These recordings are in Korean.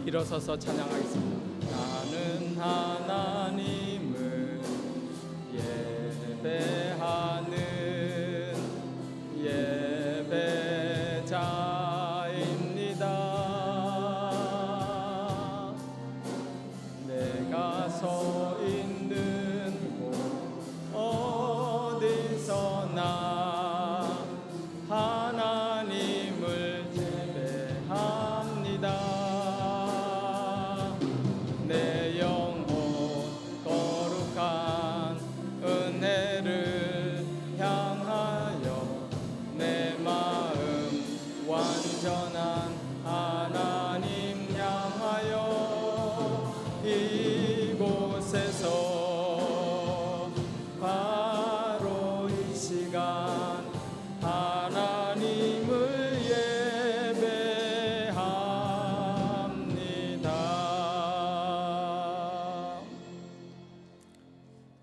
일어서서 찬양하겠습니다. 나는 하나님을 예배하는 예배자입니다. 내가 서 있는 곳 어디서나 하나님을 예배합니다. 내 영혼 거룩한 은혜를 향하여 내 마음 완전한 하나님 향하여 이곳에서 바로 이 시간 하나님을 예배합니다.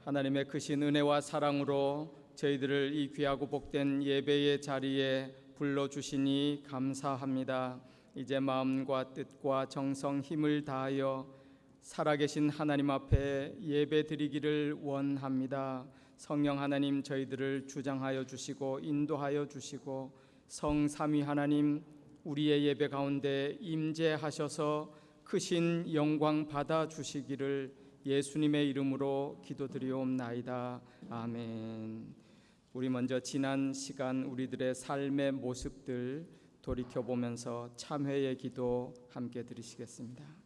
하나님의 크신 은혜와 사랑으로 저희들을 이 귀하고 복된 예배의 자리에 불러주시니 감사합니다. 이제 마음과 뜻과 정성 힘을 다하여 살아계신 하나님 앞에 예배 드리기를 원합니다. 성령 하나님 저희들을 주장하여 주시고 인도하여 주시고 성삼위 하나님 우리의 예배 가운데 임재하셔서 크신 영광 받아 주시기를 예수님의 이름으로 기도드리옵나이다. 아멘. 우리 먼저 지난 시간 우리들의 삶의 모습들 돌이켜보면서 참회의 기도 함께 드리시겠습니다.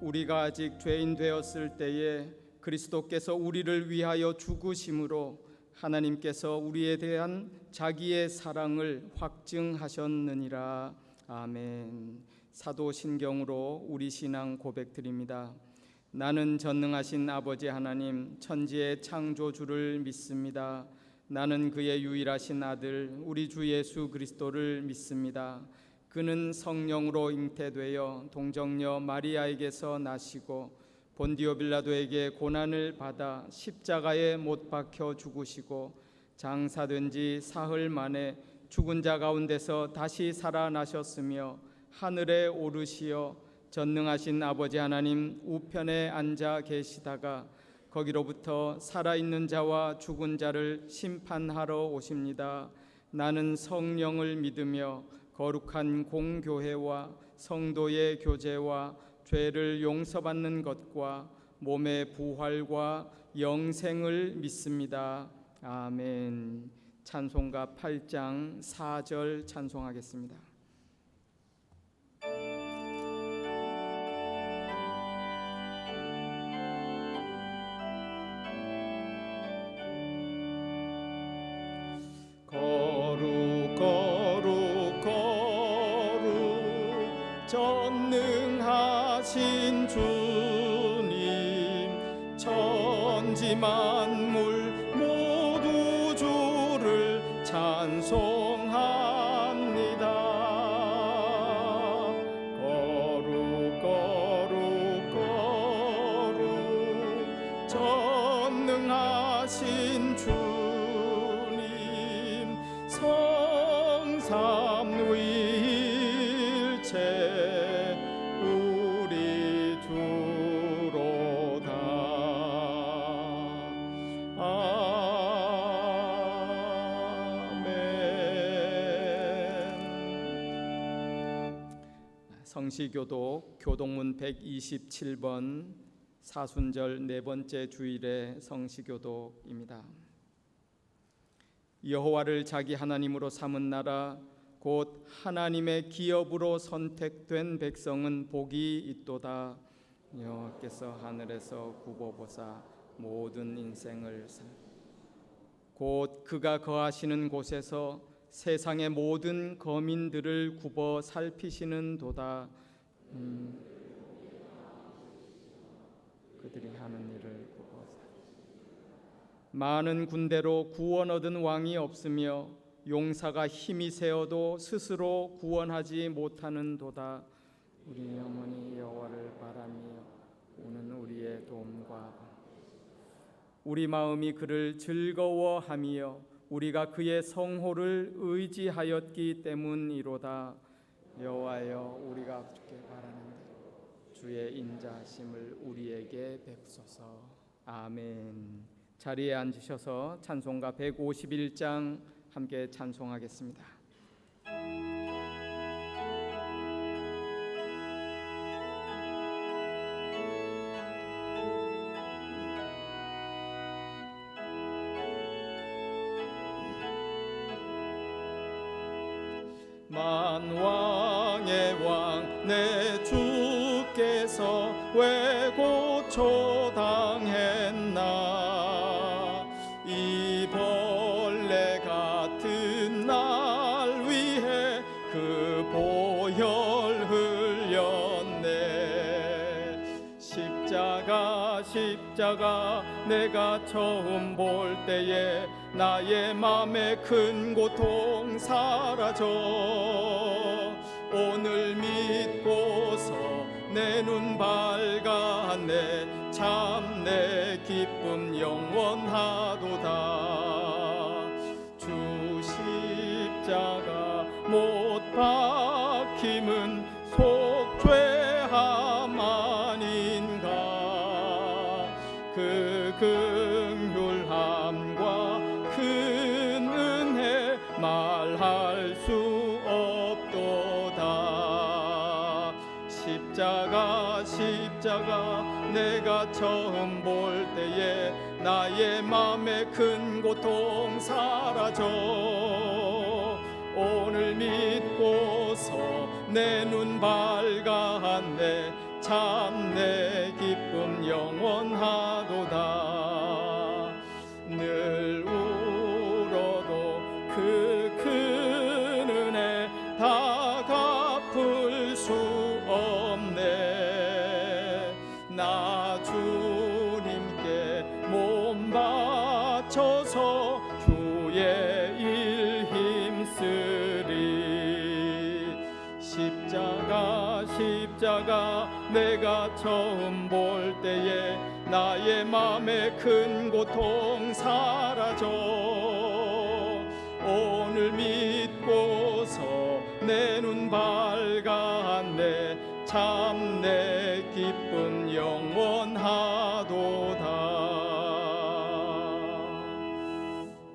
우리가 아직 죄인 되었을 때에 그리스도께서 우리를 위하여 죽으심으로 하나님께서 우리에 대한 자기의 사랑을 확증하셨느니라. 아멘. 사도신경으로 우리 신앙 고백드립니다. 나는 전능하신 아버지 하나님 천지의 창조주를 믿습니다. 나는 그의 유일하신 아들 우리 주 예수 그리스도를 믿습니다. 그는 성령으로 잉태되어 동정녀 마리아에게서 나시고 본디오 빌라도에게 고난을 받아 십자가에 못 박혀 죽으시고 장사된 지 사흘 만에 죽은 자 가운데서 다시 살아나셨으며 하늘에 오르시어 전능하신 아버지 하나님 우편에 앉아 계시다가 거기로부터 살아있는 자와 죽은 자를 심판하러 오십니다. 나는 성령을 믿으며 거룩한 공교회와 성도의 교제와 죄를 용서받는 것과 몸의 부활과 영생을 믿습니다. 아멘. 찬송가 8장 4절 찬송하겠습니다. 전능하신 주님 천지 만물 모두 주를 찬송합니다. 거룩 거룩 거룩 전능하신 주님 성삼위일체 성시교독 교독문 127번 사순절 네 번째 주일의 성시교독입니다. 여호와를 자기 하나님으로 삼은 나라 곧 하나님의 기업으로 선택된 백성은 복이 있도다. 여호와께서 하늘에서 굽어보사 모든 인생을 곧 그가 거하시는 곳에서 세상의 모든 거민들을 굽어 살피시는 도다. 그들이 하는 일을 굽어 많은 군대로 구원 얻은 왕이 없으며 용사가 힘이 세어도 스스로 구원하지 못하는 도다. 우리 영혼이 여호와를 바라며 오는 우리의 도움과 우리 마음이 그를 즐거워하며 우리가 그의 성호를 의지하였기 때문이로다. 여호와여, 우리가 주께 바라는데 주의 인자하심을 우리에게 베푸소서. 아멘. 자리에 앉으셔서 찬송가 151장 함께 찬송하겠습니다. 만왕의 왕 내 주께서 왜 고초당했나. 이 벌레 같은 날 위해 그 보혈 흘렸네. 십자가 내가 처음 볼 때에 나의 맘에 큰 고통 사라져. 오늘 믿고서 내 눈 밝았네. 참 내 기쁨 영원하도다. 주 십자가 못 박힘은 속죄함 아닌가. 그 긍휼함과 큰 은혜 말할 수 없도다. 십자가 내가 처음 볼 때에 나의 맘에 큰 고통 사라져. 오늘 믿고서 내 눈 밝았네. 참 내 기쁨 영원하도다. 늘 울어도 그 큰 은혜 다 갚을 수 없네. 나 주님께 몸 바쳐서 주의 일 힘쓰리. 십자가 내가 처음 볼 때에 나의 맘에 큰 고통 사라져. 오늘 믿고서 내 눈 밝았네. 참 내 기쁨 영원하도다.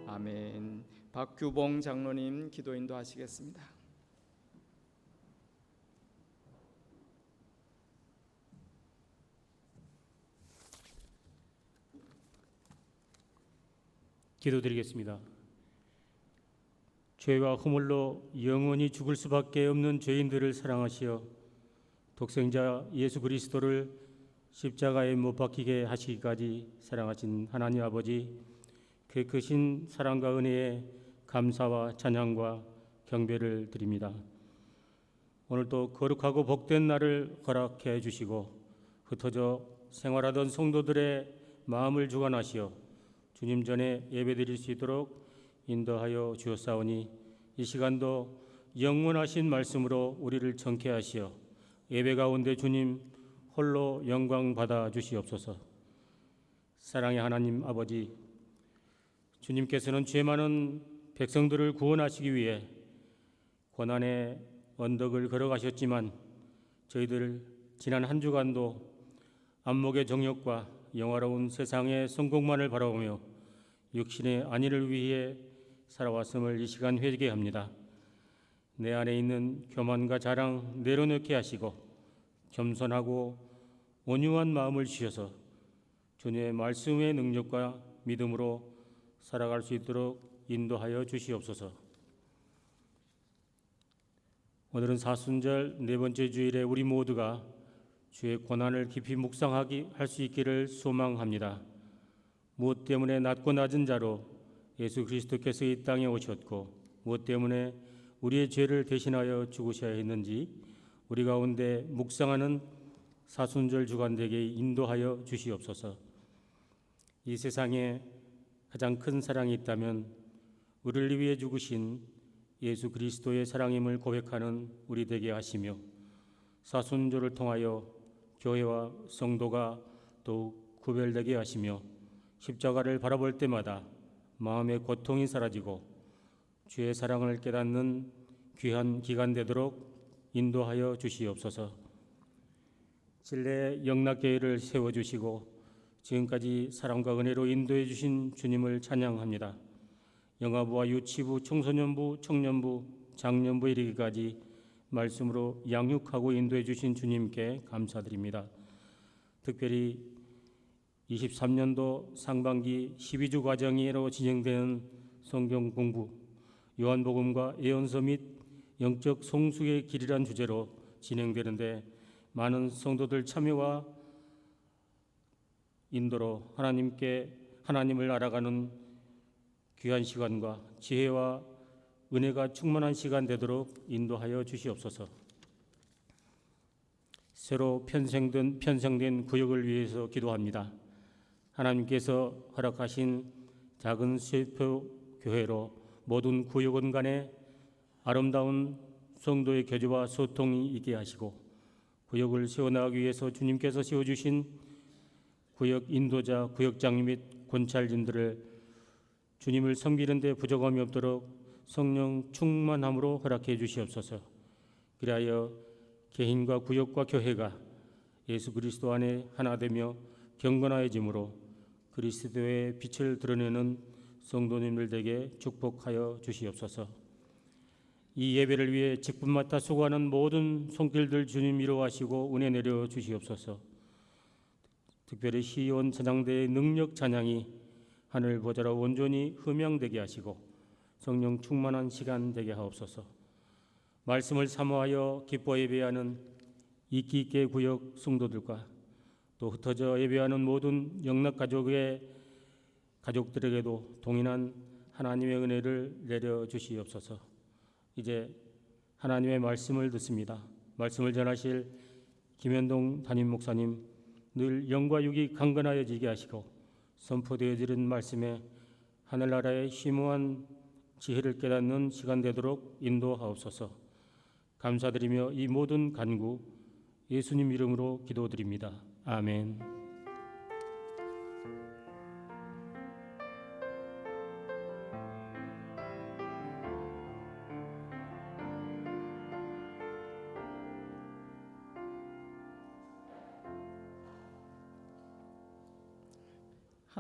아멘. 박규봉 장로님 기도 인도하시겠습니다. 기도드리겠습니다. 죄와 허물로 영원히 죽을 수밖에 없는 죄인들을 사랑하시어 독생자 예수 그리스도를 십자가에 못 박히게 하시기까지 사랑하신 하나님 아버지, 그 크신 사랑과 은혜에 감사와 찬양과 경배를 드립니다. 오늘도 거룩하고 복된 날을 허락해 주시고 흩어져 생활하던 성도들의 마음을 주관하시어 주님 전에 예배드릴 수 있도록 인도하여 주었사오니 이 시간도 영원하신 말씀으로 우리를 정케하시어 예배 가운데 주님 홀로 영광 받아 주시옵소서. 사랑의 하나님 아버지, 주님께서는 죄 많은 백성들을 구원하시기 위해 고난의 언덕을 걸어가셨지만 저희들 지난 한 주간도 안목의 정욕과 영화로운 세상의 성공만을 바라보며 육신의 안위를 위해 살아왔음을 이 시간 회개합니다. 내 안에 있는 교만과 자랑 내려놓게 하시고 겸손하고 온유한 마음을 주셔서 주님의 말씀의 능력과 믿음으로 살아갈 수 있도록 인도하여 주시옵소서. 오늘은 사순절 네 번째 주일에 우리 모두가 주의 고난을 깊이 묵상하기 할 수 있기를 소망합니다. 무엇 때문에 낮고 낮은 자로 예수 그리스도께서 이 땅에 오셨고 무엇 때문에 우리의 죄를 대신하여 죽으셔야 했는지 우리 가운데 묵상하는 사순절 주간되게 인도하여 주시옵소서. 이 세상에 가장 큰 사랑이 있다면 우리를 위해 죽으신 예수 그리스도의 사랑임을 고백하는 우리 되게 하시며 사순절을 통하여 교회와 성도가 더욱 구별되게 하시며 십자가를 바라볼 때마다 마음의 고통이 사라지고 주의 사랑을 깨닫는 귀한 기간 되도록 인도하여 주시옵소서. 진례 영락교회를 세워주시고 지금까지 사랑과 은혜로 인도해 주신 주님을 찬양합니다. 영아부와 유치부, 청소년부, 청년부, 장년부 이르기까지 말씀으로 양육하고 인도해 주신 주님께 감사드립니다. 특별히 23년도 상반기 12주 과정으로 진행되는 성경 공부, 요한복음과 예언서 및 영적 성숙의 길이란 주제로 진행되는데 많은 성도들 참여와 인도로 하나님을 알아가는 귀한 시간과 지혜와 은혜가 충만한 시간 되도록 인도하여 주시옵소서. 새로 편성된 구역을 위해서 기도합니다. 하나님께서 허락하신 작은 쇠표 교회로 모든 구역원 간에 아름다운 성도의 교제와 소통이 있게 하시고 구역을 세워나가기 위해서 주님께서 세워주신 구역 인도자, 구역장님 및 권찰진들을 주님을 섬기는 데 부족함이 없도록 성령 충만함으로 허락해 주시옵소서. 그리하여 개인과 구역과 교회가 예수 그리스도 안에 하나 되며 경건하여짐으로 그리스도의 빛을 드러내는 성도님들 되게 축복하여 주시옵소서. 이 예배를 위해 직분 맡아 수고하는 모든 손길들 주님 위로하시고 은혜 내려 주시옵소서. 특별히 시온 찬양대의 능력 찬양이 하늘 보좌로 온전히 흠양되게 하시고 성령 충만한 시간 되게 하옵소서. 말씀을 사모하여 기뻐 예배하는 이기 있게 구역 성도들과 또 흩어져 예배하는 모든 영락 가족들에게도 동일한 하나님의 은혜를 내려 주시옵소서. 이제 하나님의 말씀을 듣습니다. 말씀을 전하실 김현동 담임 목사님 늘 영과 육이 강건하여지게 하시고 선포되어지는 말씀에 하늘나라의 심오한 지혜를 깨닫는 시간 되도록 인도하옵소서. 감사드리며 이 모든 간구 예수님 이름으로 기도드립니다. 아멘.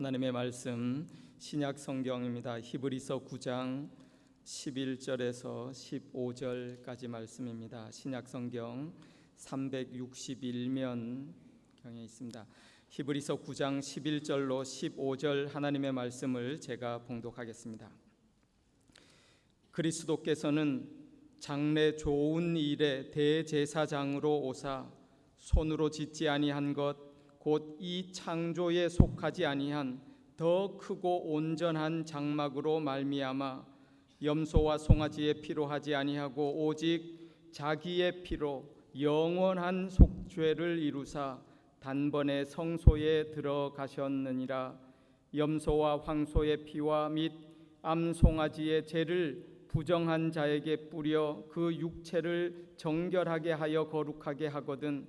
하나님의 말씀 신약 성경입니다. 히브리서 9장 11절에서 15절까지 말씀입니다. 신약 성경 361면 경에 있습니다. 히브리서 9장 11절로 15절 하나님의 말씀을 제가 봉독하겠습니다. 그리스도께서는 장래 좋은 일의 대제사장으로 오사 손으로 짓지 아니한 것 곧 이 창조에 속하지 아니한 더 크고 온전한 장막으로 말미암아 염소와 송아지의 피로 하지 아니하고 오직 자기의 피로 영원한 속죄를 이루사 단번에 성소에 들어가셨느니라. 염소와 황소의 피와 및 암송아지의 죄를 부정한 자에게 뿌려 그 육체를 정결하게 하여 거룩하게 하거든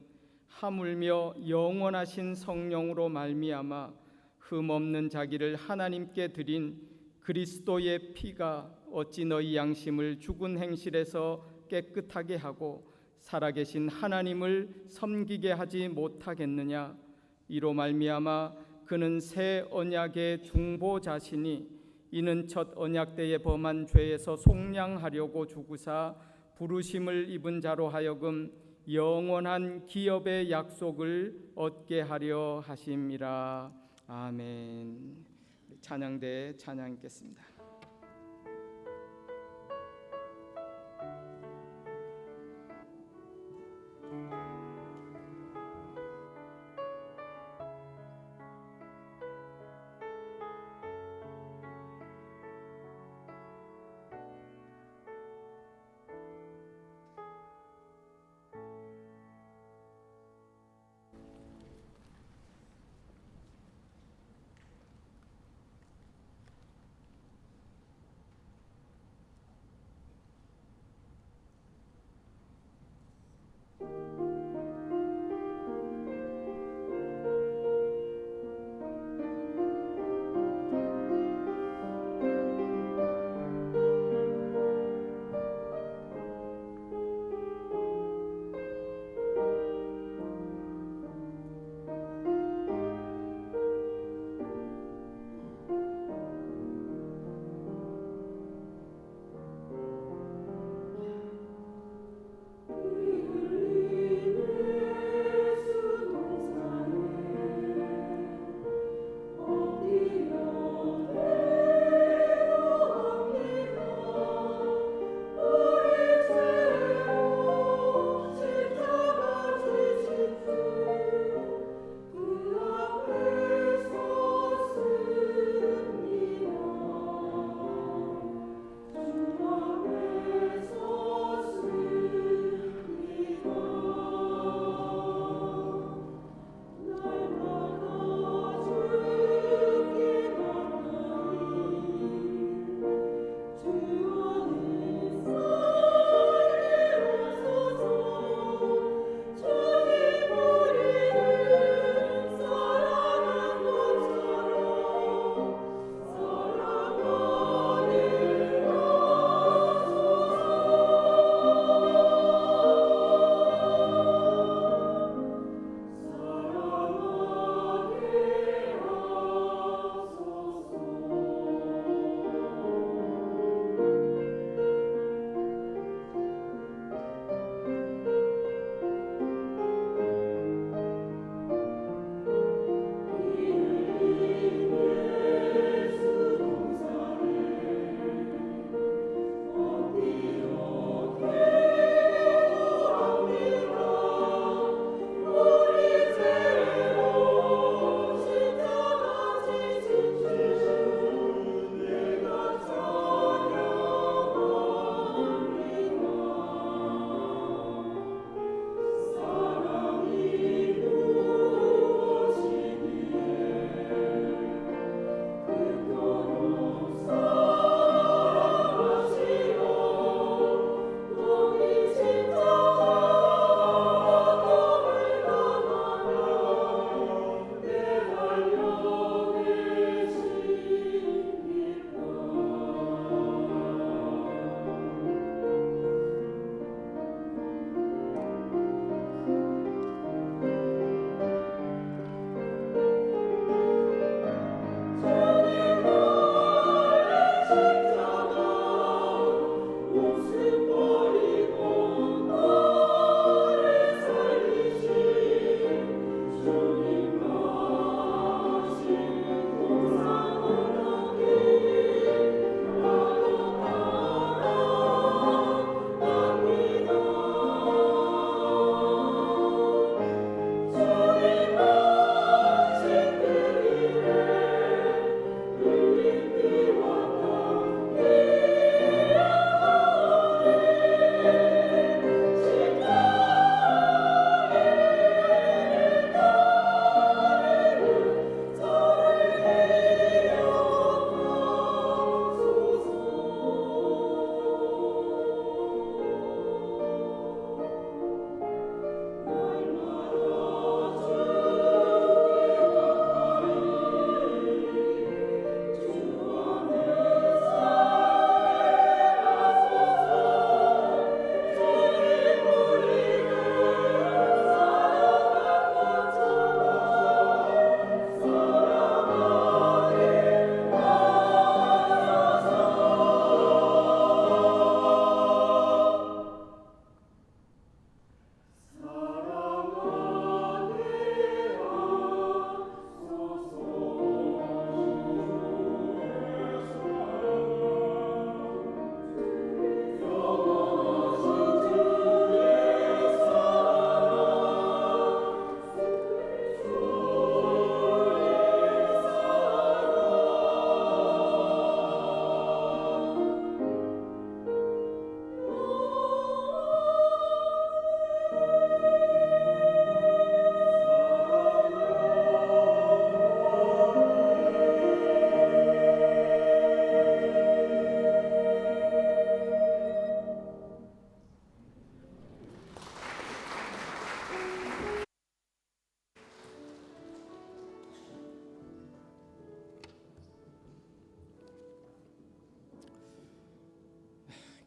하물며 영원하신 성령으로 말미암아 흠없는 자기를 하나님께 드린 그리스도의 피가 어찌 너희 양심을 죽은 행실에서 깨끗하게 하고 살아계신 하나님을 섬기게 하지 못하겠느냐. 이로 말미암아 그는 새 언약의 중보자시니 이는 첫 언약 때에 범한 죄에서 속량하려고 죽으사 부르심을 입은 자로 하여금 영원한 기업의 약속을 얻게 하려 하심이라. 아멘. 찬양대 찬양 읽겠습니다.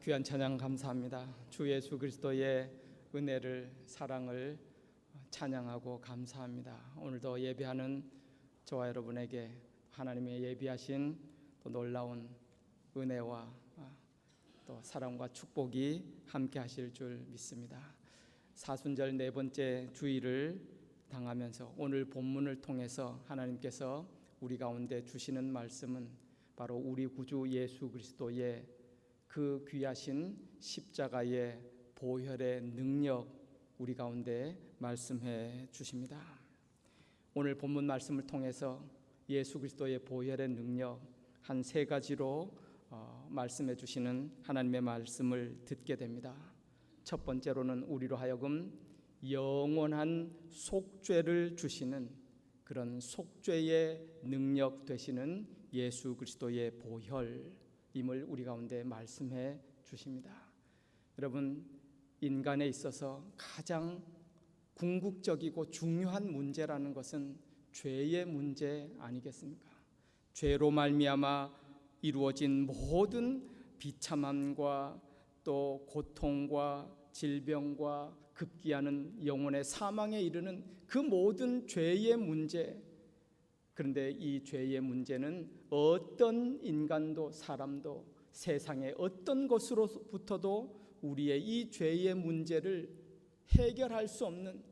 귀한 찬양 감사합니다. 주 예수 그리스도의 은혜를 사랑을 찬양하고 감사합니다. 오늘도 예배하는 저와 여러분에게 하나님의 예비하신 또 놀라운 은혜와 또 사랑과 축복이 함께 하실 줄 믿습니다. 사순절 네 번째 주일을 당하면서 오늘 본문을 통해서 하나님께서 우리 가운데 주시는 말씀은 바로 우리 구주 예수 그리스도의 그 귀하신 십자가의 보혈의 능력 우리 가운데 말씀해 주십니다. 오늘 본문 말씀을 통해서 예수 그리스도의 보혈의 능력 한 세 가지로 말씀해 주시는 하나님의 말씀을 듣게 됩니다. 첫 번째로는 우리로 하여금 영원한 속죄를 주시는 그런 속죄의 능력 되시는 예수 그리스도의 보혈임을 우리 가운데 말씀해 주십니다. 여러분, 인간에 있어서 가장 궁극적이고 중요한 문제라는 것은 죄의 문제 아니겠습니까? 죄로 말미암아 이루어진 모든 비참함과 또 고통과 질병과 급기야는 영혼의 사망에 이르는 그 모든 죄의 문제. 그런데 이 죄의 문제는 어떤 인간도 사람도 세상의 어떤 것으로부터도 우리의 이 죄의 문제를 해결할 수 없는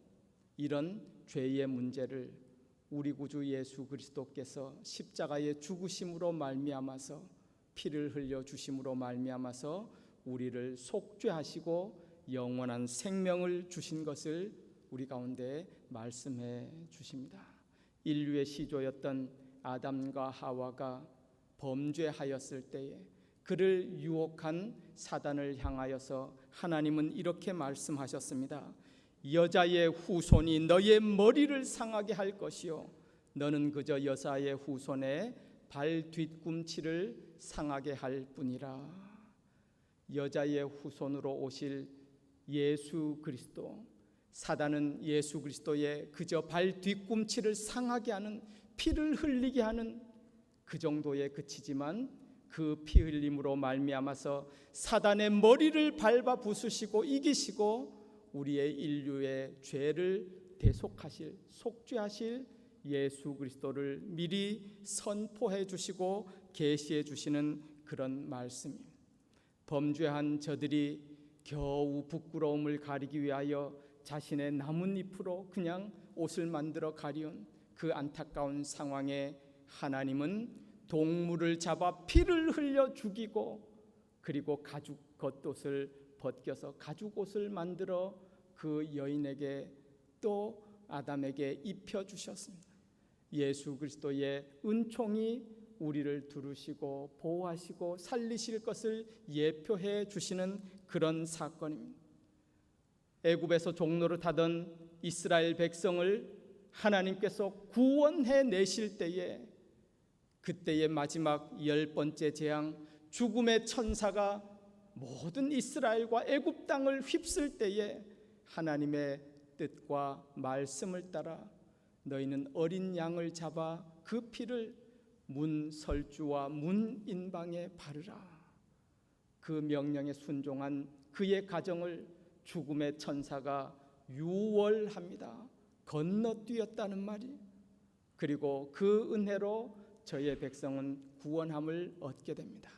이런 죄의 문제를 우리 구주 예수 그리스도께서 십자가의 죽으심으로 말미암아서 피를 흘려 주심으로 말미암아서 우리를 속죄하시고 영원한 생명을 주신 것을 우리 가운데 말씀해 주십니다. 인류의 시조였던 아담과 하와가 범죄하였을 때에 그를 유혹한 사단을 향하여서 하나님은 이렇게 말씀하셨습니다. 여자의 후손이 너의 머리를 상하게 할 것이요 너는 그저 여자의 후손의 발 뒤꿈치를 상하게 할 뿐이라. 여자의 후손으로 오실 예수 그리스도, 사단은 예수 그리스도의 그저 발 뒤꿈치를 상하게 하는, 피를 흘리게 하는 그 정도에 그치지만 그 피 흘림으로 말미암아서 사단의 머리를 밟아 부수시고 이기시고 우리의 인류의 죄를 대속하실, 속죄하실 예수 그리스도를 미리 선포해 주시고 계시해 주시는 그런 말씀입니다. 범죄한 저들이 겨우 부끄러움을 가리기 위하여 자신의 나뭇잎으로 그냥 옷을 만들어 가리운 그 안타까운 상황에 하나님은 동물을 잡아 피를 흘려 죽이고 그리고 가죽 겉옷을 벗겨서 가죽옷을 만들어 그 여인에게 또 아담에게 입혀주셨습니다. 예수 그리스도의 은총이 우리를 두르시고 보호하시고 살리실 것을 예표해 주시는 그런 사건입니다. 애굽에서 종로를 타던 이스라엘 백성을 하나님께서 구원해 내실 때에 그때의 마지막 10번째 재앙 죽음의 천사가 모든 이스라엘과 애굽 땅을 휩쓸 때에 하나님의 뜻과 말씀을 따라 너희는 어린 양을 잡아 그 피를 문 설주와 문 인방에 바르라. 그 명령에 순종한 그의 가정을 죽음의 천사가 유월합니다. 건너뛰었다는 말이. 그리고 그 은혜로 저의 백성은 구원함을 얻게 됩니다.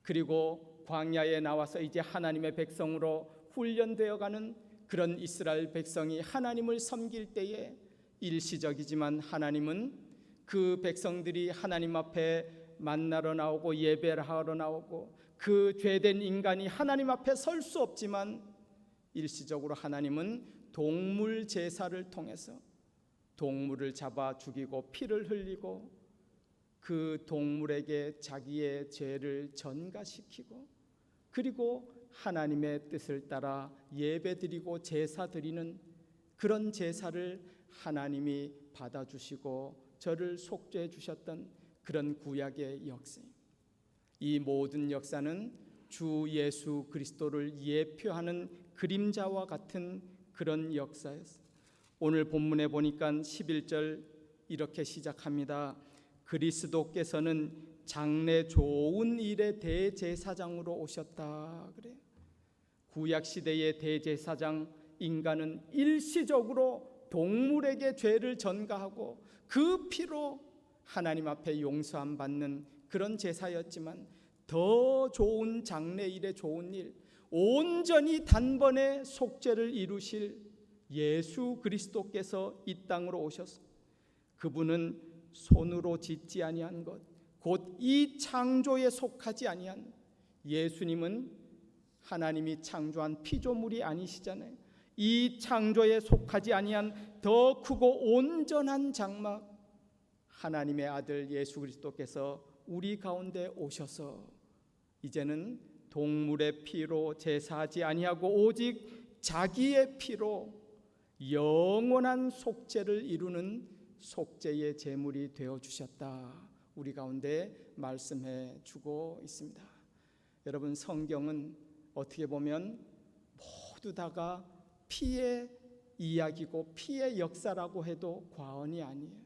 그리고 광야에 나와서 이제 하나님의 백성으로 훈련되어 가는 그런 이스라엘 백성이 하나님을 섬길 때에 일시적이지만 하나님은 그 백성들이 하나님 앞에 만나러 나오고 예배를 하러 나오고 그 죄된 인간이 하나님 앞에 설 수 없지만 일시적으로 하나님은 동물 제사를 통해서 동물을 잡아 죽이고 피를 흘리고 그 동물에게 자기의 죄를 전가시키고 그리고 하나님의 뜻을 따라 예배드리고 제사드리는 그런 제사를 하나님이 받아주시고 저를 속죄해 주셨던 그런 구약의 역사. 이 모든 역사는 주 예수 그리스도를 예표하는 그림자와 같은 그런 역사였어요. 오늘 본문에 보니까 11절 이렇게 시작합니다. 그리스도께서는 장래 좋은 일의 대제사장으로 오셨다 그래요. 구약 시대의 대제사장, 인간은 일시적으로 동물에게 죄를 전가하고 그 피로 하나님 앞에 용서함 받는 그런 제사였지만, 더 좋은 장래일의 좋은 일, 온전히 단번에 속죄를 이루실 예수 그리스도께서 이 땅으로 오셨습니다. 그분은 손으로 짓지 아니한 것, 곧 이 창조에 속하지 아니한, 예수님은 하나님이 창조한 피조물이 아니시잖아요. 이 창조에 속하지 아니한 더 크고 온전한 장막, 하나님의 아들 예수 그리스도께서 우리 가운데 오셔서 이제는 동물의 피로 제사하지 아니하고 오직 자기의 피로 영원한 속죄를 이루는 속죄의 제물이 되어 주셨다, 우리 가운데 말씀해 주고 있습니다. 여러분, 성경은 어떻게 보면 모두 다가 피의 이야기고 피의 역사라고 해도 과언이 아니에요.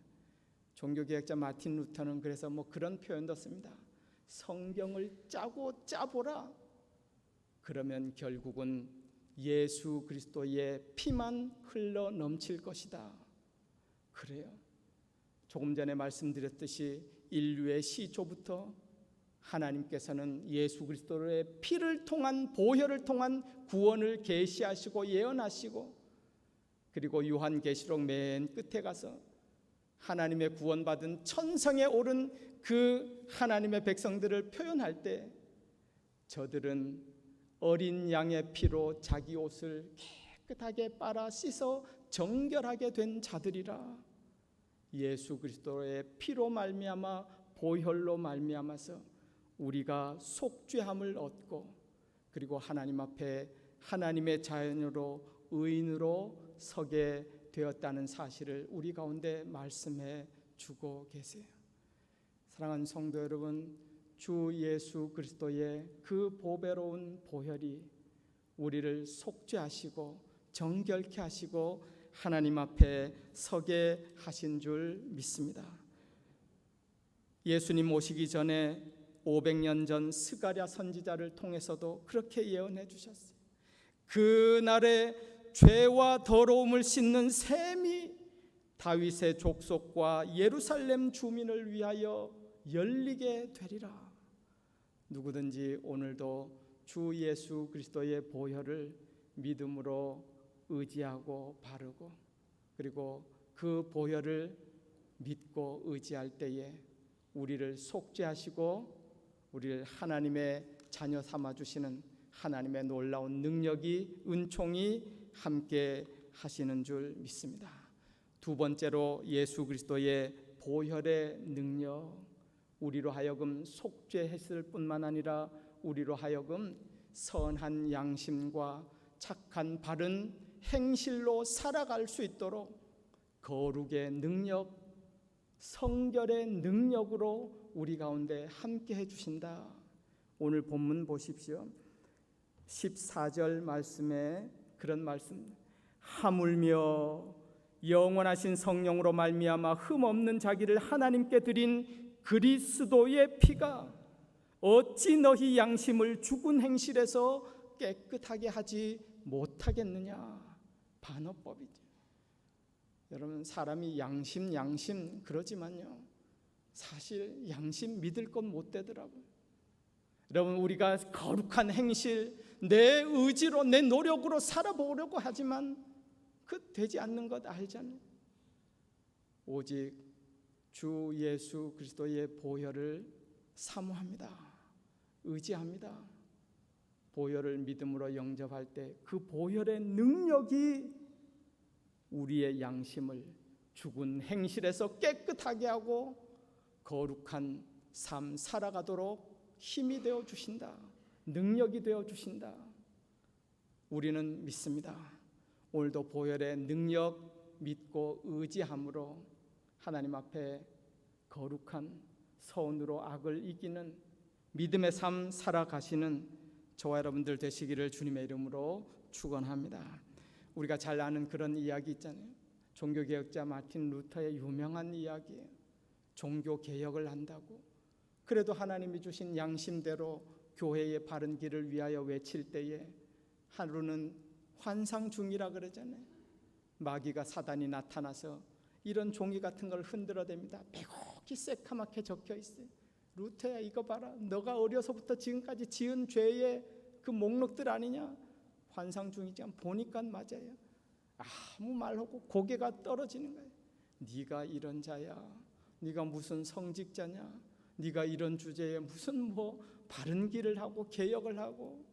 종교개혁자 마틴 루터는 그래서 그런 표현도 씁니다. 성경을 짜고 짜보라. 그러면 결국은 예수 그리스도의 피만 흘러 넘칠 것이다. 그래요. 조금 전에 말씀드렸듯이 인류의 시초부터 하나님께서는 예수 그리스도의 피를 통한, 보혈을 통한 구원을 계시하시고 예언하시고, 그리고 요한계시록 맨 끝에 가서 하나님의 구원받은 천성에 오른 그 하나님의 백성들을 표현할 때, 저들은 어린 양의 피로 자기 옷을 깨끗하게 빨아 씻어 정결하게 된 자들이라. 예수 그리스도의 피로 말미암아, 보혈로 말미암아서 우리가 속죄함을 얻고, 그리고 하나님 앞에 하나님의 자녀로, 의인으로 서게 되었다는 사실을 우리 가운데 말씀해 주고 계세요. 사랑하는 성도 여러분, 주 예수 그리스도의 그 보배로운 보혈이 우리를 속죄하시고 정결케 하시고 하나님 앞에 서게 하신 줄 믿습니다. 예수님 오시기 전에 500년 전 스가랴 선지자를 통해서도 그렇게 예언해 주셨어요. 그날에 죄와 더러움을 씻는 샘이 다윗의 족속과 예루살렘 주민을 위하여 열리게 되리라. 누구든지 오늘도 주 예수 그리스도의 보혈을 믿음으로 의지하고 바르고, 그리고 그 보혈을 믿고 의지할 때에 우리를 속죄하시고 우리를 하나님의 자녀 삼아 주시는 하나님의 놀라운 능력이, 은총이 함께 하시는 줄 믿습니다. 두 번째로 예수 그리스도의 보혈의 능력, 우리로 하여금 속죄했을 뿐만 아니라 우리로 하여금 선한 양심과 착한 바른 행실로 살아갈 수 있도록 거룩의 능력, 성결의 능력으로 우리 가운데 함께 해주신다. 오늘 본문 보십시오. 14절 말씀에 그런 말씀, 하물며 영원하신 성령으로 말미암아 흠없는 자기를 하나님께 드린 그리스도의 피가 어찌 너희 양심을 죽은 행실에서 깨끗하게 하지 못하겠느냐. 반어법이죠. 여러분, 사람이 양심 그러지만요, 사실 양심 믿을 건 못 되더라고요. 여러분, 우리가 거룩한 행실, 내 의지로 내 노력으로 살아보려고 하지만 그 되지 않는 것 알잖아요. 오직 주 예수 그리스도의 보혈을 사모합니다. 의지합니다. 보혈을 믿음으로 영접할 때 그 보혈의 능력이 우리의 양심을 죽은 행실에서 깨끗하게 하고 거룩한 삶 살아가도록 힘이 되어 주신다. 능력이 되어 주신다. 우리는 믿습니다. 오늘도 보혈의 능력 믿고 의지함으로 하나님 앞에 거룩한 선으로 악을 이기는 믿음의 삶 살아가시는 저와 여러분들 되시기를 주님의 이름으로 축원합니다. 우리가 잘 아는 그런 이야기 있잖아요. 종교개혁자 마틴 루터의 유명한 이야기예요. 종교개혁을 한다고 그래도 하나님이 주신 양심대로 교회의 바른 길을 위하여 외칠 때에 하루는 환상 중이라 그러잖아요. 마귀가 사단이 나타나서 이런 종이 같은 걸 흔들어댑니다. 빼곡히 새카맣게 적혀 있어요. 루터야, 이거 봐라. 너가 어려서부터 지금까지 지은 죄의 그 목록들 아니냐? 환상 중이지만 보니까 맞아요. 아무 말하고 고개가 떨어지는 거예요. 네가 이런 자야. 네가 무슨 성직자냐? 네가 이런 주제에 무슨 바른 길을 하고 개혁을 하고.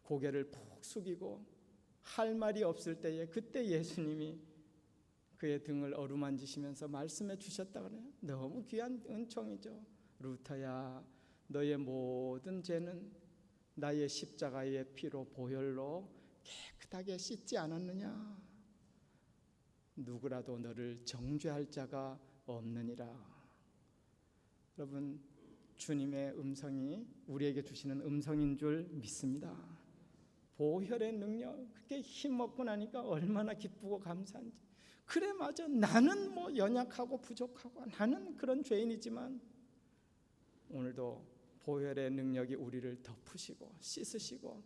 고개를 푹 숙이고 할 말이 없을 때에 그때 예수님이 그의 등을 어루만지시면서 말씀해 주셨다 그래요. 너무 귀한 은총이죠. 루터야, 너의 모든 죄는 나의 십자가의 피로 보혈로 깨끗하게 씻지 않았느냐? 누구라도 너를 정죄할 자가 없느니라. 여러분, 주님의 음성이 우리에게 주시는 음성인 줄 믿습니다. 보혈의 능력, 그렇게 힘먹고 나니까 얼마나 기쁘고 감사한지. 그래, 맞아. 나는 연약하고 부족하고 나는 그런 죄인이지만 오늘도 보혈의 능력이 우리를 덮으시고 씻으시고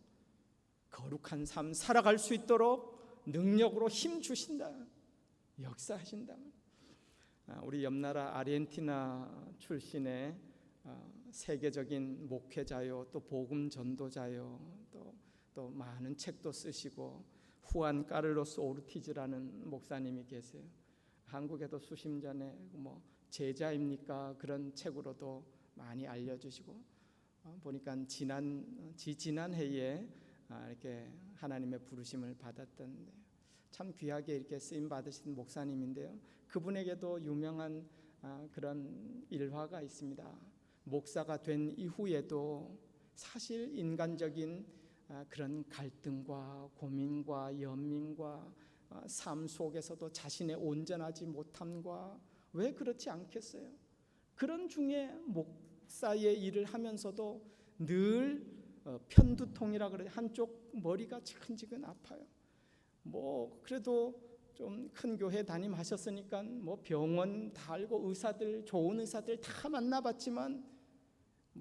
거룩한 삶 살아갈 수 있도록 능력으로 힘 주신다, 역사하신다. 우리 옆나라 아르헨티나 출신의 세계적인 목회자요, 또 복음 전도자요, 또 많은 책도 쓰시고 후안 까를로스 오르티즈라는 목사님이 계세요. 한국에도 수십 전에 제자입니까? 그런 책으로도 많이 알려주시고 보니까 지난 해에 이렇게 하나님의 부르심을 받았던 참 귀하게 이렇게 쓰임 받으신 목사님인데요. 그분에게도 유명한 그런 일화가 있습니다. 목사가 된 이후에도 사실 인간적인 그런 갈등과 고민과 연민과 삶 속에서도 자신의 온전하지 못함과 왜 그렇지 않겠어요? 그런 중에 목사의 일을 하면서도 늘 편두통이라 그래, 한쪽 머리가 지근지근 아파요. 그래도 좀 큰 교회 담임하셨으니까 병원 다 알고 의사들, 좋은 의사들 다 만나봤지만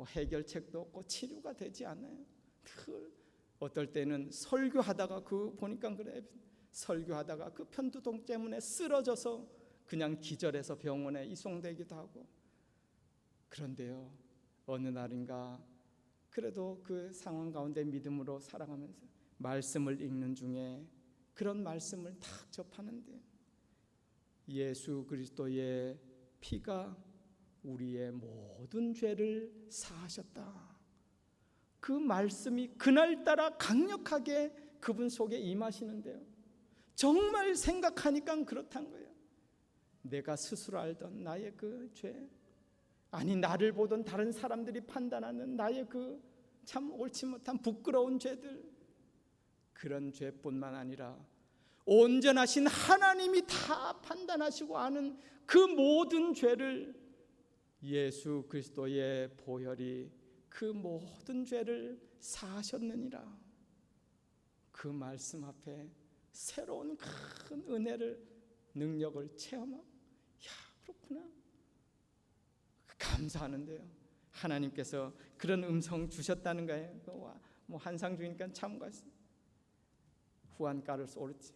해결책도 없고 치료가 되지 않아요. 어떨 때는 설교하다가 보니까 그래, 설교하다가 그 편두통 때문에 쓰러져서 그냥 기절해서 병원에 이송되기도 하고. 그런데요, 어느 날인가 그래도 그 상황 가운데 믿음으로 살아가면서 말씀을 읽는 중에 그런 말씀을 딱 접하는데, 예수 그리스도의 피가 우리의 모든 죄를 사하셨다. 그 말씀이 그날따라 강력하게 그분 속에 임하시는데요, 정말 생각하니까 그렇단 거예요. 내가 스스로 알던 나의 그 죄, 아니 나를 보던 다른 사람들이 판단하는 나의 그 참 옳지 못한 부끄러운 죄들, 그런 죄뿐만 아니라 온전하신 하나님이 다 판단하시고 아는 그 모든 죄를 예수 그리스도의 보혈이 그 모든 죄를 사하셨느니라. 그 말씀 앞에 새로운 큰 은혜를, 능력을 체험하고, 그렇구나, 감사하는데요. 하나님께서 그런 음성 주셨다는 거예요. 환상 중이니까 참고했어요. 후안 까를로스 오르티즈,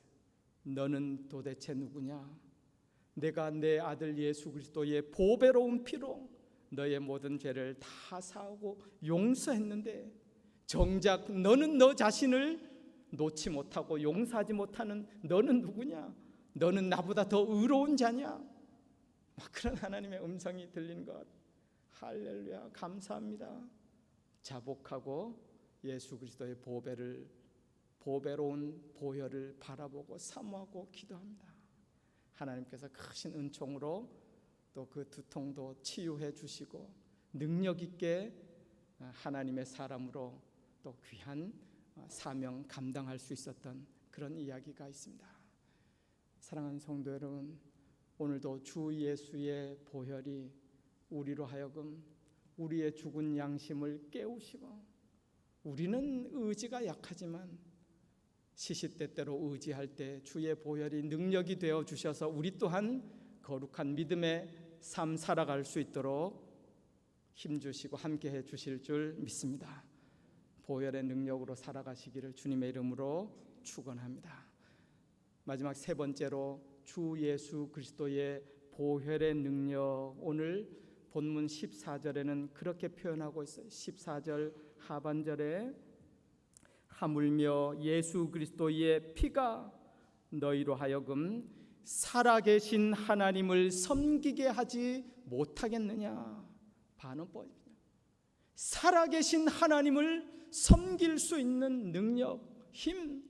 너는 도대체 누구냐? 내가 내 아들 예수 그리스도의 보배로운 피로 너의 모든 죄를 다 사하고 용서했는데 정작 너는 너 자신을 놓지 못하고 용서하지 못하는 너는 누구냐? 너는 나보다 더 의로운 자냐? 그런 하나님의 음성이 들리는 것. 할렐루야, 감사합니다. 자복하고 예수 그리스도의 보배로운 보혈을 바라보고 사모하고 기도합니다. 하나님께서 크신 은총으로 또 그 두통도 치유해 주시고 능력 있게 하나님의 사람으로 또 귀한 사명 감당할 수 있었던 그런 이야기가 있습니다. 사랑하는 성도 여러분, 오늘도 주 예수의 보혈이 우리로 하여금 우리의 죽은 양심을 깨우시고, 우리는 의지가 약하지만 시시때때로 의지할 때 주의 보혈이 능력이 되어 주셔서 우리 또한 거룩한 믿음의 삶 살아갈 수 있도록 힘주시고 함께해 주실 줄 믿습니다. 보혈의 능력으로 살아가시기를 주님의 이름으로 축원합니다. 마지막 세 번째로 주 예수 그리스도의 보혈의 능력, 오늘 본문 14절에는 그렇게 표현하고 있어요. 14절 하반절에 하물며 예수 그리스도의 피가 너희로 하여금 살아계신 하나님을 섬기게 하지 못하겠느냐. 반어법입니다. 살아계신 하나님을 섬길 수 있는 능력, 힘,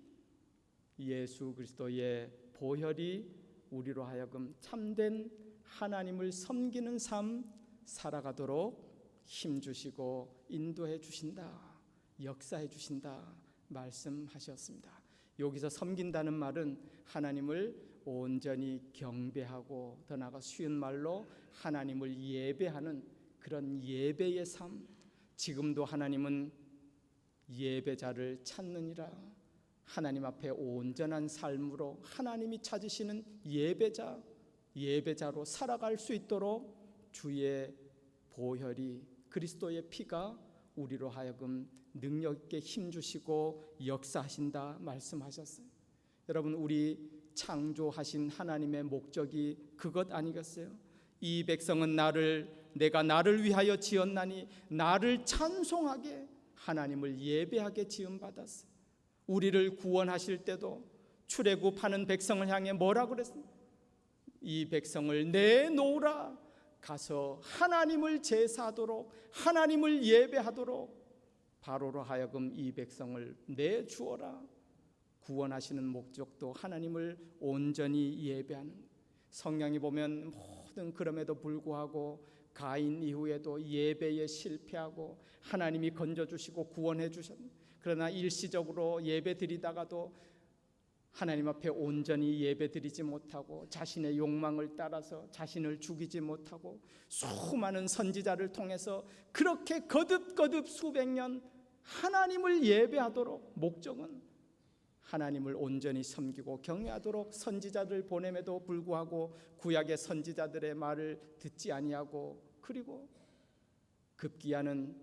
예수 그리스도의 보혈이 우리로 하여금 참된 하나님을 섬기는 삶 살아가도록 힘주시고 인도해 주신다, 역사해 주신다 말씀하셨습니다. 여기서 섬긴다는 말은 하나님을 온전히 경배하고, 더 나아가 쉬운 말로 하나님을 예배하는 그런 예배의 삶. 지금도 하나님은 예배자를 찾느니라. 하나님 앞에 온전한 삶으로 하나님이 찾으시는 예배자로 살아갈 수 있도록 주의 보혈이, 그리스도의 피가 우리로 하여금 능력 있게 힘주시고 역사하신다 말씀하셨어요. 여러분, 우리 창조하신 하나님의 목적이 그것 아니겠어요? 이 백성은 내가 나를 위하여 지었나니 나를 찬송하게, 하나님을 예배하게 지음받았어요. 우리를 구원하실 때도 출애굽하는 백성을 향해 뭐라고 그랬습니까? 이 백성을 내놓으라. 가서 하나님을 제사하도록, 하나님을 예배하도록 바로로 하여금 이 백성을 내주어라. 구원하시는 목적도 하나님을 온전히 예배하는. 성경에 보면 모든 그럼에도 불구하고 가인 이후에도 예배에 실패하고 하나님이 건져주시고 구원해 주셨는데, 그러나 일시적으로 예배 드리다가도 하나님 앞에 온전히 예배 드리지 못하고 자신의 욕망을 따라서 자신을 죽이지 못하고 수많은 선지자를 통해서 그렇게 거듭 수백 년 하나님을 예배하도록, 목적은 하나님을 온전히 섬기고 경외하도록 선지자들 보냄에도 불구하고 구약의 선지자들의 말을 듣지 아니하고, 그리고 급기야는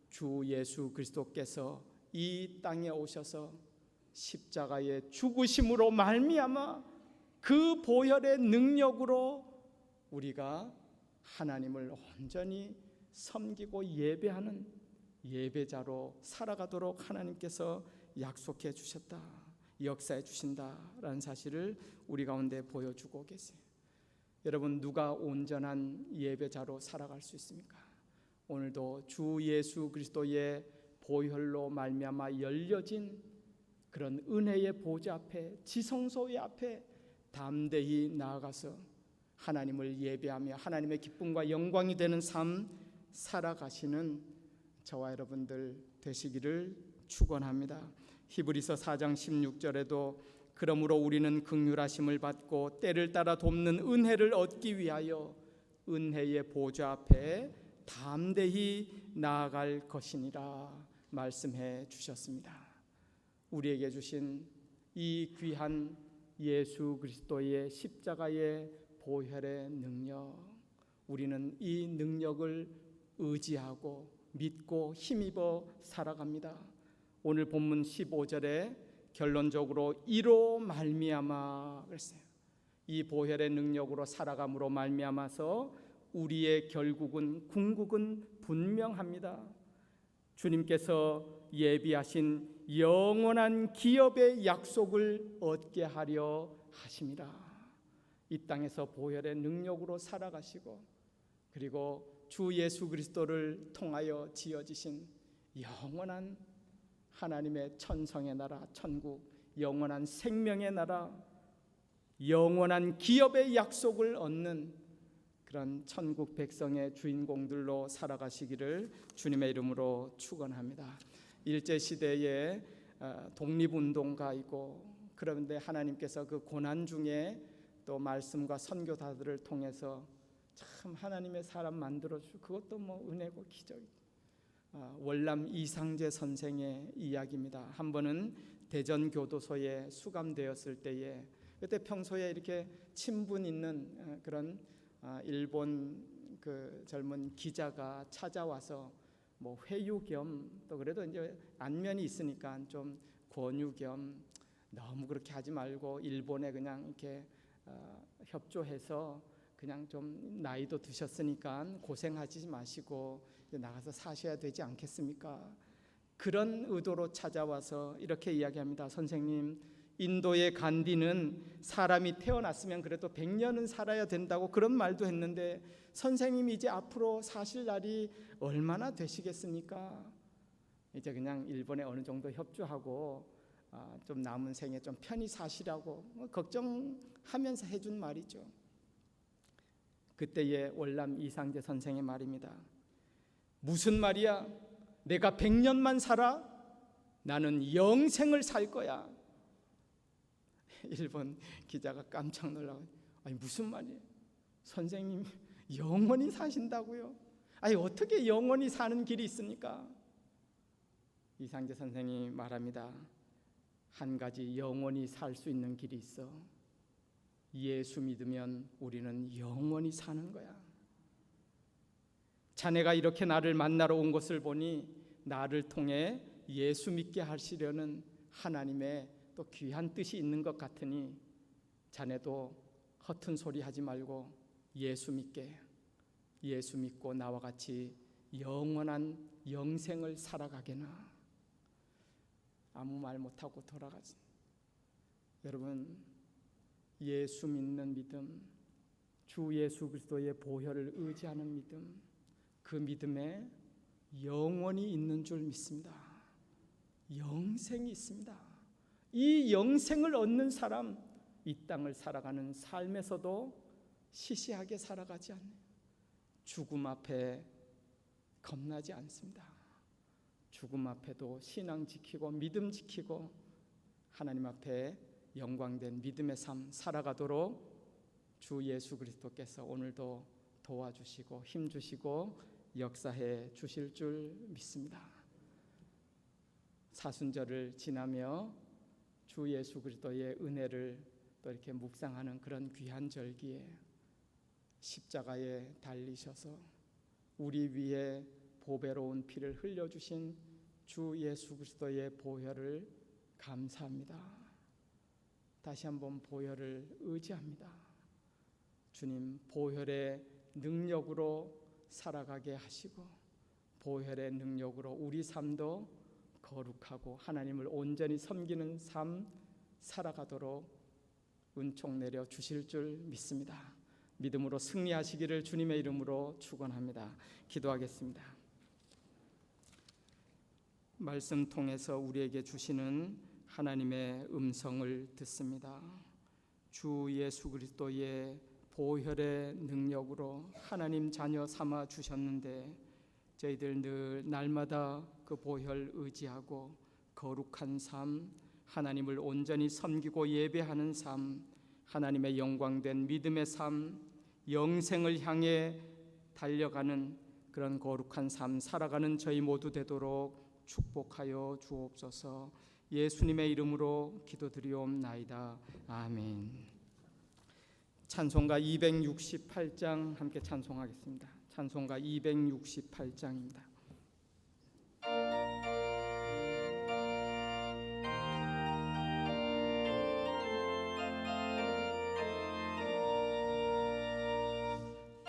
주 예수 그리스도께서 이 땅에 오셔서 십자가의 죽으심으로 말미암아 그 보혈의 능력으로 우리가 하나님을 온전히 섬기고 예배하는 예배자로 살아가도록 하나님께서 약속해 주셨다, 역사해 주신다라는 사실을 우리 가운데 보여주고 계세요. 여러분, 누가 온전한 예배자로 살아갈 수 있습니까? 오늘도 주 예수 그리스도의 보혈로 말미암아 열려진 그런 은혜의 보좌 앞에, 지성소의 앞에 담대히 나아가서 하나님을 예배하며 하나님의 기쁨과 영광이 되는 삶 살아가시는 저와 여러분들 되시기를 축원합니다. 히브리서 4장 16절에도 그러므로 우리는 긍휼하심을 받고 때를 따라 돕는 은혜를 얻기 위하여 은혜의 보좌 앞에 담대히 나아갈 것이니라 말씀해 주셨습니다. 우리에게 주신 이 귀한 예수 그리스도의 십자가의 보혈의 능력, 우리는 이 능력을 의지하고 믿고 힘입어 살아갑니다. 오늘 본문 15절에 결론적으로 이로 말미암아 그랬어요. 이 보혈의 능력으로 살아감으로 말미암아서 우리의 결국은 궁극은 분명합니다. 주님께서 예비하신 영원한 기업의 약속을 얻게 하려 하심이라. 이 땅에서 보혈의 능력으로 살아가시고, 그리고 주 예수 그리스도를 통하여 지어지신 영원한 하나님의 천성의 나라, 천국, 영원한 생명의 나라, 영원한 기업의 약속을 얻는 그런 천국 백성의 주인공들로 살아가시기를 주님의 이름으로 축원합니다. 일제시대에 독립운동가이고, 그런데 하나님께서 그 고난 중에 또 말씀과 선교사들을 통해서 참 하나님의 사람 만들어주고, 그것도 뭐 은혜고 기적이. 월남 이상재 선생의 이야기입니다. 한 번은 대전교도소에 수감되었을 때에, 그때 평소에 이렇게 친분 있는 그런 일본 그 젊은 기자가 찾아와서 뭐 회유 겸 또 그래도 이제 안면이 있으니까 좀 권유 겸 너무 그렇게 하지 말고 일본에 그냥 이렇게 협조해서 그냥 좀 나이도 드셨으니까 고생하지 마시고 이제 나가서 사셔야 되지 않겠습니까? 그런 의도로 찾아와서 이렇게 이야기합니다. 선생님, 인도의 간디는 사람이 태어났으면 그래도 100년은 살아야 된다고 그런 말도 했는데 선생님이 이제 앞으로 사실 날이 얼마나 되시겠습니까? 이제 그냥 일본에 어느 정도 협조하고 좀 남은 생에 좀 편히 사시라고 걱정하면서 해준 말이죠. 그때의 월남 이상재 선생의 말입니다. 무슨 말이야? 내가 100년만 살아? 나는 영생을 살 거야. 일본 기자가 깜짝 놀라고, 아니 무슨 말이에요? 선생님 영원히 사신다고요? 아니 어떻게 영원히 사는 길이 있습니까? 이상재 선생이 말합니다. 한 가지 영원히 살 수 있는 길이 있어. 예수 믿으면 우리는 영원히 사는 거야. 자네가 이렇게 나를 만나러 온 것을 보니 나를 통해 예수 믿게 하시려는 하나님의 또 귀한 뜻이 있는 것 같으니 자네도 허튼 소리 하지 말고 예수 믿고 나와 같이 영원한 영생을 살아가게나. 아무 말 못하고 돌아가지. 여러분, 예수 믿는 믿음, 주 예수 그리스도의 보혈을 의지하는 믿음, 그 믿음에 영원히 있는 줄 믿습니다. 영생이 있습니다. 이 영생을 얻는 사람, 이 땅을 살아가는 삶에서도 시시하게 살아가지 않네요. 죽음 앞에 겁나지 않습니다. 죽음 앞에도 신앙 지키고 믿음 지키고 하나님 앞에 영광된 믿음의 삶 살아가도록 주 예수 그리스도께서 오늘도 도와주시고 힘주시고 역사해 주실 줄 믿습니다. 사순절을 지나며 주 예수 그리스도의 은혜를 또 이렇게 묵상하는 그런 귀한 절기에 십자가에 달리셔서 우리 위에 보배로운 피를 흘려주신 주 예수 그리스도의 보혈을 감사합니다. 다시 한번 보혈을 의지합니다. 주님, 보혈의 능력으로 살아가게 하시고 보혈의 능력으로 우리 삶도 거룩하고 하나님을 온전히 섬기는 삶 살아가도록 은총 내려 주실 줄 믿습니다. 믿음으로 승리하시기를 주님의 이름으로 축원합니다. 기도하겠습니다. 말씀 통해서 우리에게 주시는 하나님의 음성을 듣습니다. 주 예수 그리스도의 보혈의 능력으로 하나님 자녀 삼아 주셨는데 저희들 늘 날마다 그 보혈 의지하고 거룩한 삶, 하나님을 온전히 섬기고 예배하는 삶, 하나님의 영광된 믿음의 삶, 영생을 향해 달려가는 그런 거룩한 삶 살아가는 저희 모두 되도록 축복하여 주옵소서. 예수님의 이름으로 기도드리옵나이다. 아멘. 찬송가 268장 함께 찬송하겠습니다. 찬송가 268장입니다.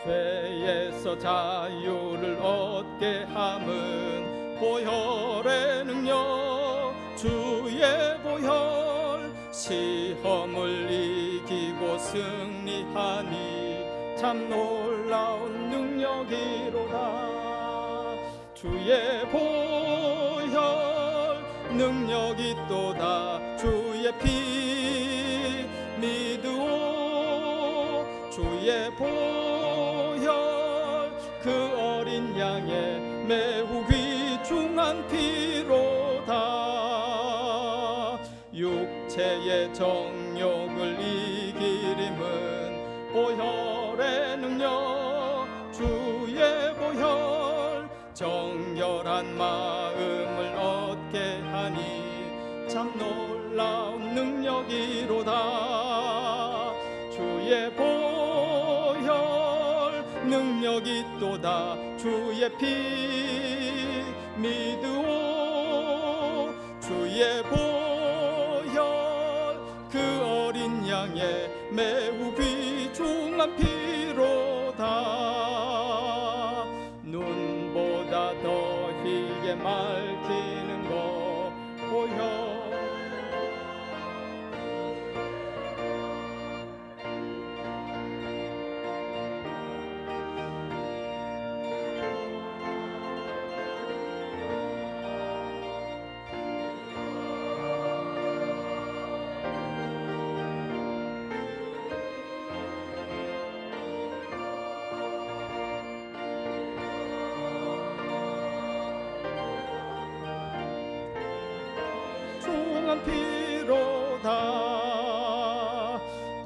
죄에서 자유를 얻게 함은 보혈의 능력, 주의 보혈, 시험을 이기고 승리하니 참 놀라운 능력이로다. 주의 보혈 능력이 또다. 주의 피 믿으오. 주의 보혈 그 어린 양의 매우 귀중한 피로다. 육체의 정욕을 이기림은 보혈의 능력, 주의 보혈 정결한 마음을 얻게 하니 참 놀라운 능력이로다. 주의 보혈 능력 능력이 있도다. 주의 피 믿으오. 주의 보혈 그 어린 양의 매우 귀중한 피로다. 눈보다 더 희게 맑히는 거 보혈. 피로다.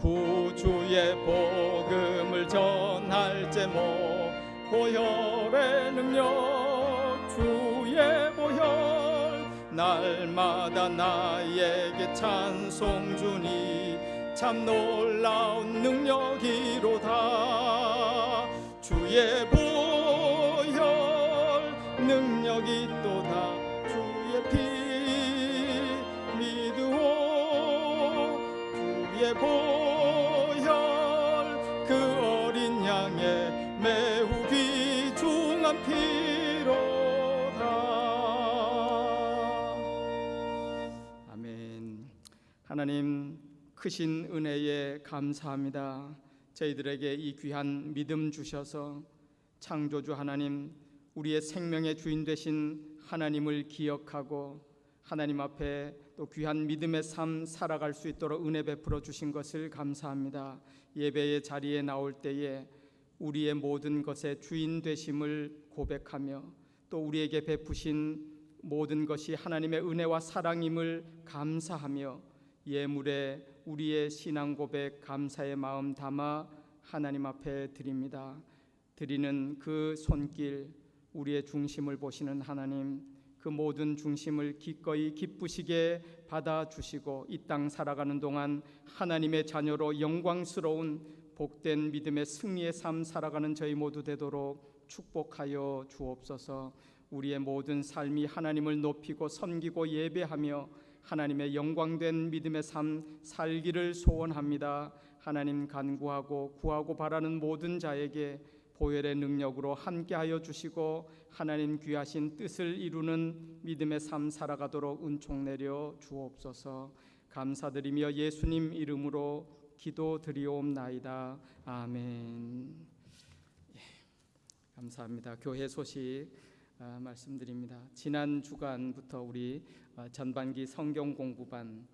구주의 복음을 전할 제목 보혈의 능력. 주의 보혈 날마다 나에게 찬송 주니 참 놀라운 능력이로다. 주의 보혈 능력이 있도다. 주의 피 주의 보혈 그 어린 양의 매우 귀중한 피로다. 아멘. 하나님 크신 은혜에 감사합니다. 저희들에게 이 귀한 믿음 주셔서 창조주 하나님, 우리의 생명의 주인 되신 하나님을 기억하고 하나님 앞에 또 귀한 믿음의 삶 살아갈 수 있도록 은혜 베풀어 주신 것을 감사합니다. 예배의 자리에 나올 때에 우리의 모든 것의 주인 되심을 고백하며 또 우리에게 베푸신 모든 것이 하나님의 은혜와 사랑임을 감사하며 예물에 우리의 신앙 고백 감사의 마음 담아 하나님 앞에 드립니다. 드리는 그 손길, 우리의 중심을 보시는 하나님, 그 모든 중심을 기꺼이 기쁘시게 받아주시고 이 땅 살아가는 동안 하나님의 자녀로 영광스러운 복된 믿음의 승리의 삶 살아가는 저희 모두 되도록 축복하여 주옵소서. 우리의 모든 삶이 하나님을 높이고 섬기고 예배하며 하나님의 영광된 믿음의 삶 살기를 소원합니다. 하나님 간구하고 구하고 바라는 모든 자에게 보혈의 능력으로 함께하여 주시고 하나님 귀하신 뜻을 이루는 믿음의 삶 살아가도록 은총 내려 주옵소서. 감사드리며 예수님 이름으로 기도드리옵나이다. 아멘. 감사합니다. 교회 소식 말씀드립니다. 지난 주간부터 우리 전반기 성경 공부반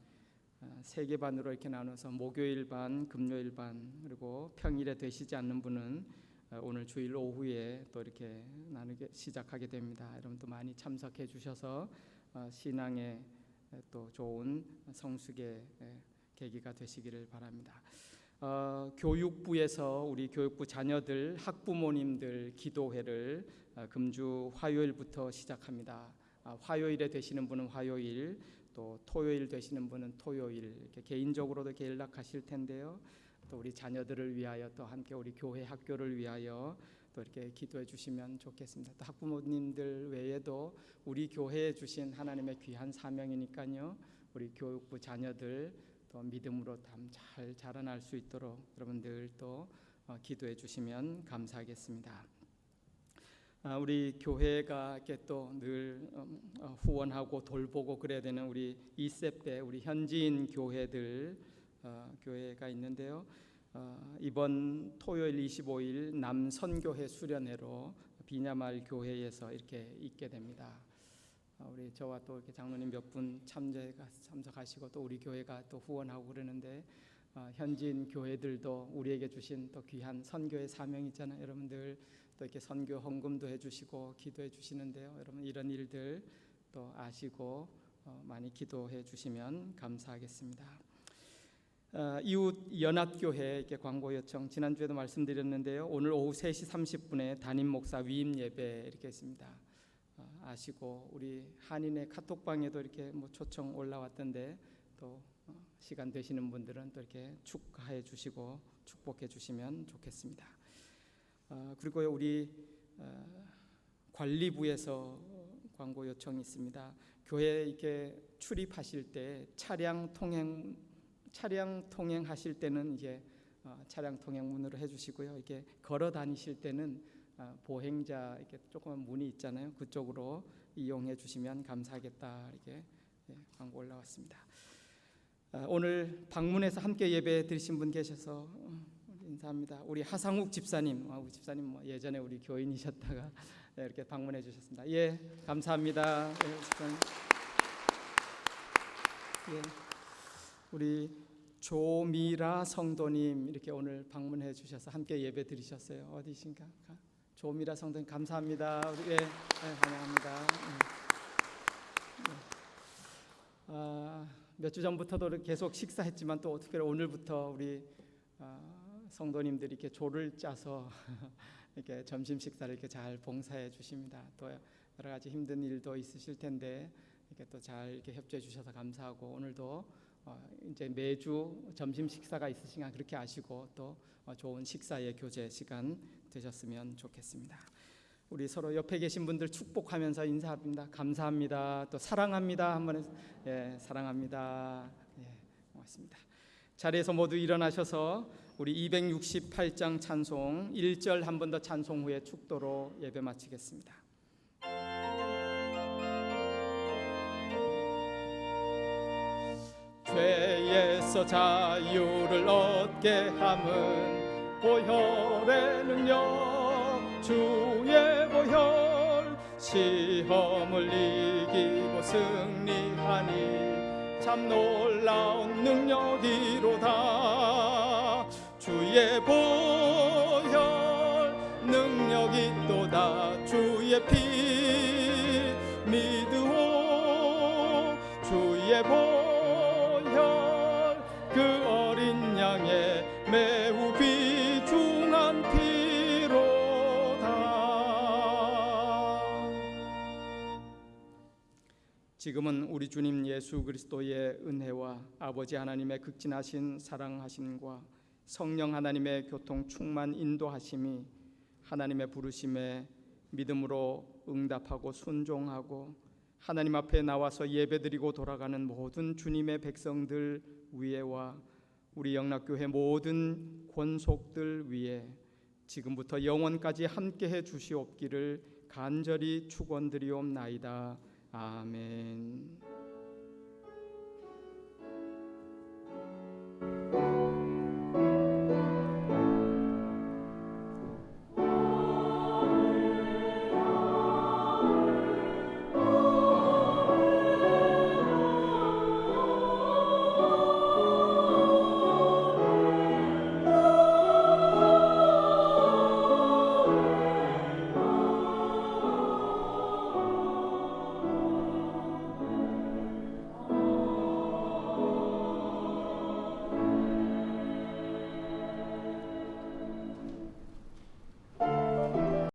3개 반으로 이렇게 나눠서 목요일 반, 금요일 반, 그리고 평일에 되시지 않는 분은 오늘 주일 오후에 또 이렇게 나누게 시작하게 됩니다. 여러분도 많이 참석해 주셔서 신앙의 또 좋은 성숙의 계기가 되시기를 바랍니다. 교육부에서 우리 교육부 자녀들 학부모님들 기도회를 금주 화요일부터 시작합니다. 화요일에 되시는 분은 화요일, 또 토요일 되시는 분은 토요일, 이렇게 개인적으로도 이렇게 연락하실 텐데요. 또 우리 자녀들을 위하여 또 함께 우리 교회 학교를 위하여 또 이렇게 기도해 주시면 좋겠습니다. 또 학부모님들 외에도 우리 교회에 주신 하나님의 귀한 사명이니까요. 우리 교육부 자녀들 또 믿음으로 잘 자라날 수 있도록 여러분들 또 기도해 주시면 감사하겠습니다. 우리 교회가 이렇게 또 늘 후원하고 돌보고 그래야 되는 우리 2세배 우리 현지인 교회들 교회가 있는데요. 이번 토요일 25일 남선교회 수련회로 비냐말 교회에서 이렇게 있게 됩니다. 우리 저와 또 이렇게 장로님 몇 분 참석하시고 또 우리 교회가 또 후원하고 그러는데 현지인 교회들도 우리에게 주신 또 귀한 선교의 사명 있잖아요. 여러분들 또 이렇게 선교 헌금도 해주시고 기도해 주시는데요. 여러분 이런 일들 또 아시고 많이 기도해 주시면 감사하겠습니다. 이웃 연합교회 이렇게 광고 요청 지난주에도 말씀드렸는데요. 오늘 오후 3시 30분에 담임 목사 위임 예배 이렇게 있습니다. 아시고 우리 한인의 카톡방에도 이렇게 초청 올라왔던데 또 시간 되시는 분들은 또 이렇게 축하해 주시고 축복해 주시면 좋겠습니다. 그리고 우리 관리부에서 광고 요청이 있습니다. 교회에 이렇게 출입하실 때 차량 통행하실 때는 이제 차량 통행문으로 해주시고요. 이렇게 걸어 다니실 때는 보행자 이렇게 조그만 문이 있잖아요. 그쪽으로 이용해 주시면 감사하겠다. 이렇게 광고 올라왔습니다. 오늘 방문해서 함께 예배 드리신 분 계셔서 인사합니다. 우리 하상욱 집사님, 우리 집사님 예전에 우리 교인이셨다가 이렇게 방문해 주셨습니다. 예, 감사합니다. 예, 집사님. 예, 우리 조미라 성도님 이렇게 오늘 방문해 주셔서 함께 예배 드리셨어요. 어디신가? 조미라 성도님 감사합니다. 예, 환영합니다. 몇 주 전부터도 계속 식사했지만 또 특별히 오늘부터 우리 성도님들이 이렇게 조를 짜서 이렇게 점심 식사를 이렇게 잘 봉사해 주십니다. 또 여러 가지 힘든 일도 있으실 텐데 이렇게 또 잘 이렇게 협조해 주셔서 감사하고 오늘도 이제 매주 점심 식사가 있으시니까 그렇게 아시고 또 좋은 식사의 교제 시간 되셨으면 좋겠습니다. 우리 서로 옆에 계신 분들 축복하면서 인사합니다. 감사합니다. 또 사랑합니다. 한번 해서 예, 사랑합니다. 예, 고맙습니다. 자리에서 모두 일어나셔서 우리 268장 찬송 1절 한 번 더 찬송 후에 축도로 예배 마치겠습니다. 죄에서 자유를 얻게 함은 보혈의 능력 주의 보혈 시험을 이기고 승리하니 참 놀라운 능력이로다. 주의 보혈 능력이 있도다. 주의 피 믿으오. 주의 보혈 그 어린 양의 매우 귀중한 피로다. 지금은 우리 주님 예수 그리스도의 은혜와 아버지 하나님의 극진하신 사랑하심과 성령 하나님의 교통 충만 인도하심이 하나님의 부르심에 믿음으로 응답하고 순종하고 하나님 앞에 나와서 예배드리고 돌아가는 모든 주님의 백성들 위에와 우리 영락교회 모든 권속들 위에 지금부터 영원까지 함께해 주시옵기를 간절히 축원드리옵나이다. 아멘.